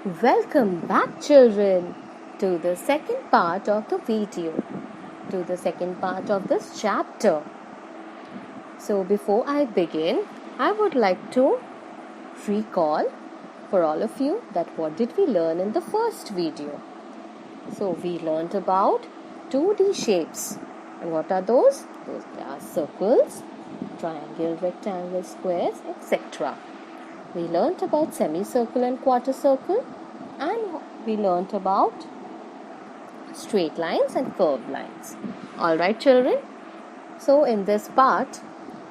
Welcome back, children, to the second part of the video, to the second part of this chapter. So, before I begin, I would like to recall for all of you that what did we learn in the first video. So, we learned about 2D shapes. And what are those? Those are circles, triangle, rectangle, squares, etc. We learnt about semicircle and quarter circle, and we learnt about straight lines and curved lines. Alright, children. So in this part,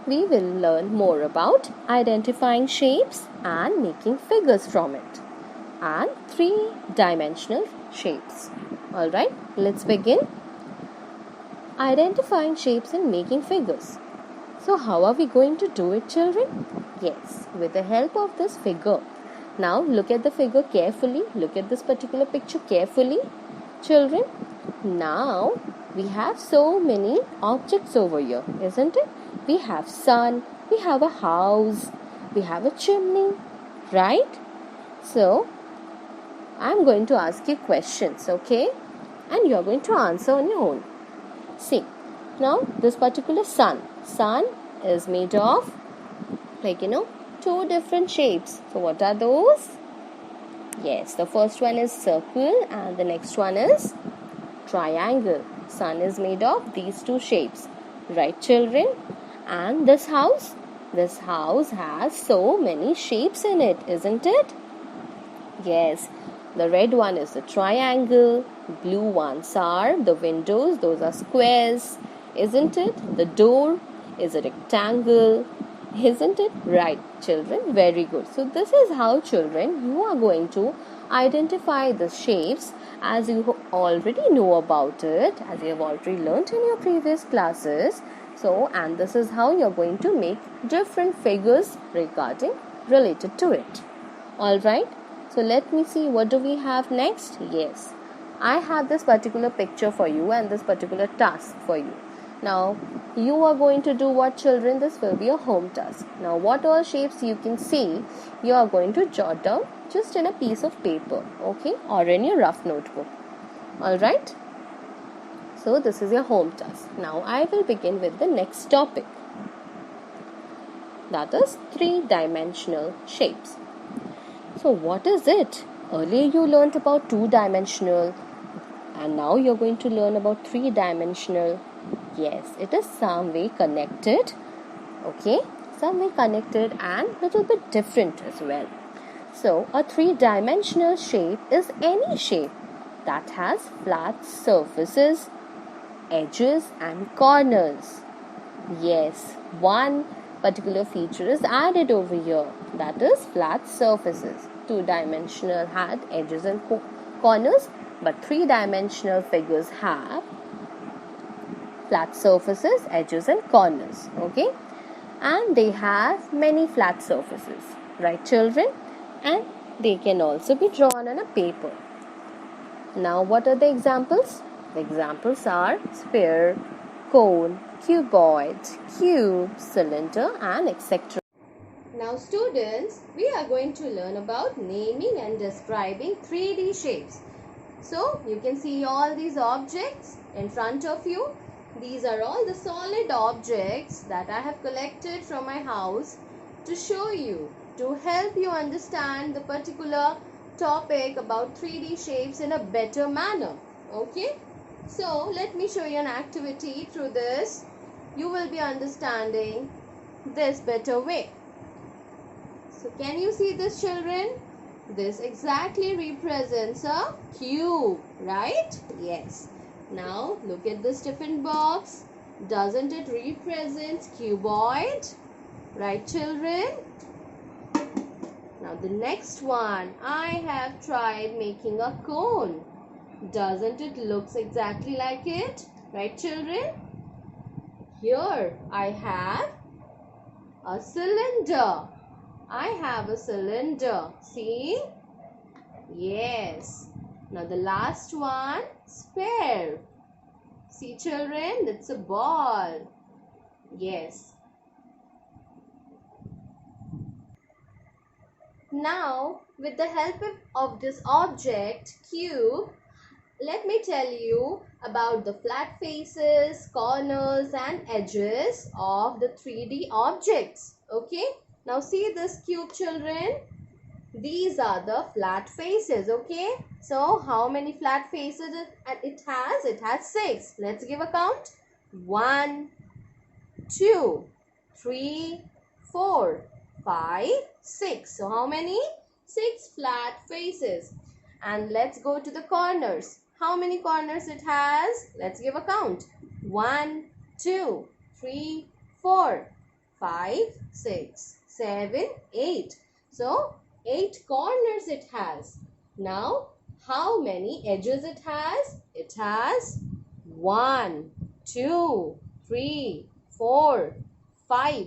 we will learn more about identifying shapes and making figures from it, and three-dimensional shapes. Alright, let's begin. Identifying shapes and making figures. So how are we going to do it, children? Yes, with the help of this figure. Now look at the figure carefully. Look at this particular picture carefully, children. Now we have so many objects over here, isn't it? We have sun, we have a house, we have a chimney, right? So I'm going to ask you questions, okay? And you're going to answer on your own. See, now this particular sun is made of two different shapes. So what are those? Yes, the first one is circle and the next one is triangle. Sun is made of these two shapes, right, children? And this house has so many shapes in it, isn't it? Yes, the red one is the triangle, blue ones are the windows, those are squares, isn't it? The door is a rectangle, isn't it? Right, children, very good. So this is how, children, you are going to identify the shapes as you already know about it, as you have already learnt in your previous classes. So, and this is how you're going to make different figures related to it. Alright. So let me see, what do we have next? Yes, I have this particular picture for you and this particular task for you. Now, you are going to do what, children? This will be a home task. Now, what all shapes you can see, you are going to jot down just in a piece of paper, okay? Or in your rough notebook. Alright? So, this is your home task. Now, I will begin with the next topic. That is three-dimensional shapes. So what is it? Earlier you learnt about two-dimensional and now you're going to learn about three-dimensional. Yes, it is some way connected. Okay, some way connected and little bit different as well. So a three-dimensional shape is any shape that has flat surfaces, edges and corners. Yes, one particular feature is added over here, that is flat surfaces. Two-dimensional had edges and corners, but three-dimensional figures have flat surfaces, edges and corners, okay? And they have many flat surfaces, right, children? And they can also be drawn on a paper. Now what are the examples? The examples are sphere, cone, cuboid, cube, cylinder and etc. Now students, we are going to learn about naming and describing 3D shapes. So you can see all these objects in front of you. These are all the solid objects that I have collected from my house to show you, to help you understand the particular topic about 3D shapes in a better manner. Okay? So, let me show you an activity. Through this, you will be understanding this better way. So, can you see this, children? This exactly represents a cube, right? Yes. Now, look at this tiffin box. Doesn't it represent cuboid? Right, children? Now, the next one, I have tried making a cone. Doesn't it looks exactly like it? Right, children? Here I have a cylinder. I have a cylinder. See? Yes. Now the last one, sphere. See, children? That's a ball. Yes. Now, with the help of this object, cube, let me tell you about the flat faces, corners and edges of the 3D objects. Okay. Now see this cube, children. These are the flat faces. Okay. So how many flat faces it has? It has 6. Let's give a count. 1, 2, 3, 4, 5, 6. So how many? 6 flat faces. And let's go to the corners. How many corners it has? Let's give a count. 1, 2, 3, 4, 5, 6, 7, 8. So 8 corners it has. Now how many edges it has? It has 1, 2, 3, 4, 5,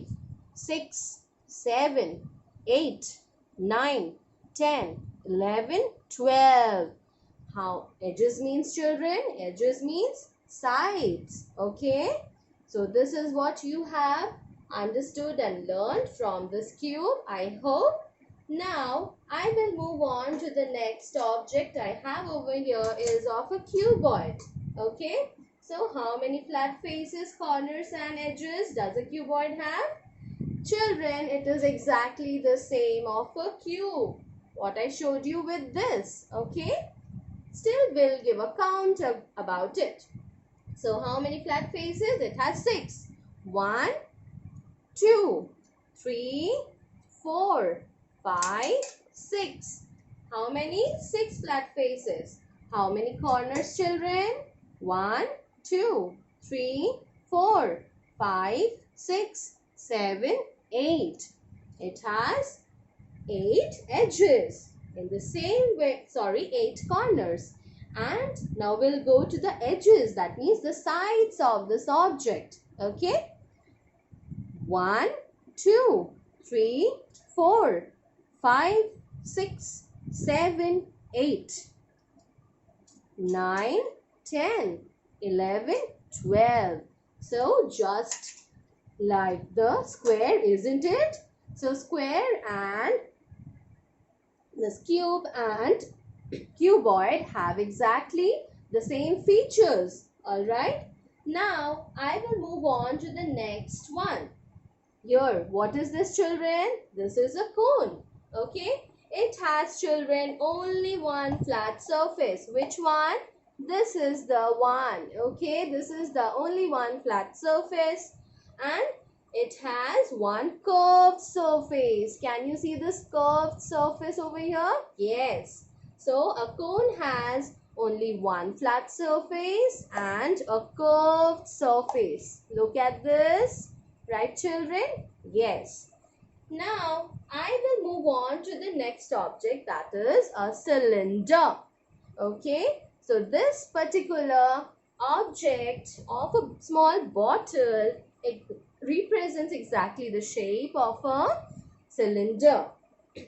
6, 7, 8, 9, 10, 11, 12. How edges means, children? Edges means sides. Okay. So this is what you have understood and learned from this cube, I hope. Now I will move on to the next object I have over here is of a cuboid. Okay. So how many flat faces, corners and edges does a cuboid have? Children, it is exactly the same of a cube. What I showed you with this. Okay. Still, we'll give a count about it. So, how many flat faces? It has 6. 1, 2, 3, 4, 5, 6. How many? 6 flat faces. How many corners, children? 1, 2, 3, 4, 5, 6, 7, 8. It has 8 edges. In the same way, 8 corners. And now we'll go to the edges, that means the sides of this object. Okay. 1, 2, 3, 4, 5, 6, 7, 8, 9, 10, 11, 12. So just like the square, isn't it? So square and this cube and cuboid have exactly the same features. Alright. Now I will move on to the next one. Here, what is this, children? This is a cone. Okay. It has, children, only one flat surface. Which one? This is the one. Okay. This is the only one flat surface. And it has one curved surface. Can you see this curved surface over here? Yes. So a cone has only one flat surface and a curved surface. Look at this. Right, children? Yes. Now I will move on to the next object, that is a cylinder. Okay. So this particular object of a small bottle, it represents exactly the shape of a cylinder.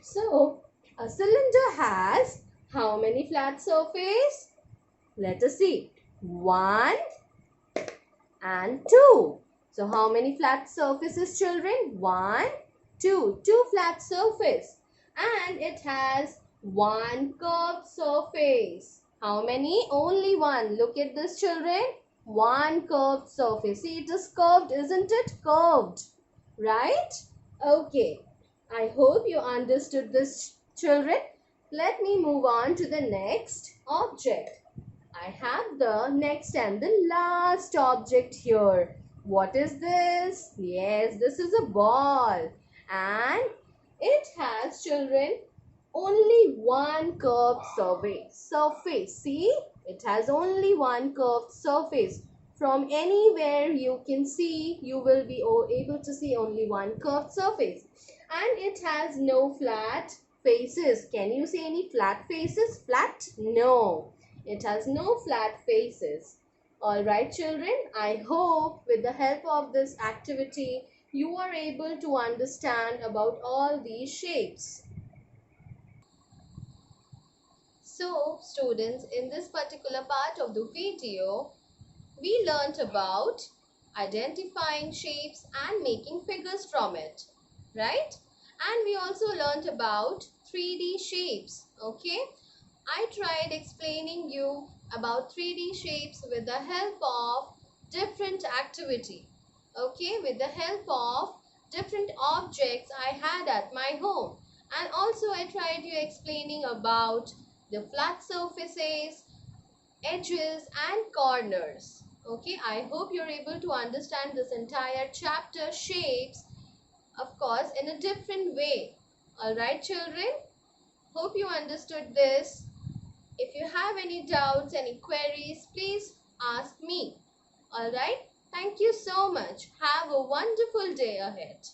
So, a cylinder has how many flat surfaces? Let us see. 1 and 2. So, how many flat surfaces, children? 1, 2. 2 flat surface. And it has one curved surface. How many? Only one. Look at this, children. One curved surface. See, it is curved, isn't it? Curved. Right? Okay. I hope you understood this, children. Let me move on to the next object. I have the next and the last object here. What is this? Yes, this is a ball. And it has, children, only one curved surface. See, it has only one curved surface. From anywhere you can see, you will be able to see only one curved surface. And it has no flat faces. Can you see any flat faces? Flat? No. It has no flat faces. Alright, children, I hope with the help of this activity, you are able to understand about all these shapes. So, students, in this particular part of the video, we learnt about identifying shapes and making figures from it, right? And we also learnt about 3D shapes. Okay, I tried explaining you about 3D shapes with the help of different activity. Okay, with the help of different objects I had at my home. And also I tried you explaining about the flat surfaces, edges and corners. Okay, I hope you're able to understand this entire chapter shapes, of course, in a different way. Alright children, hope you understood this. If you have any doubts, any queries, please ask me. Alright, thank you so much. Have a wonderful day ahead.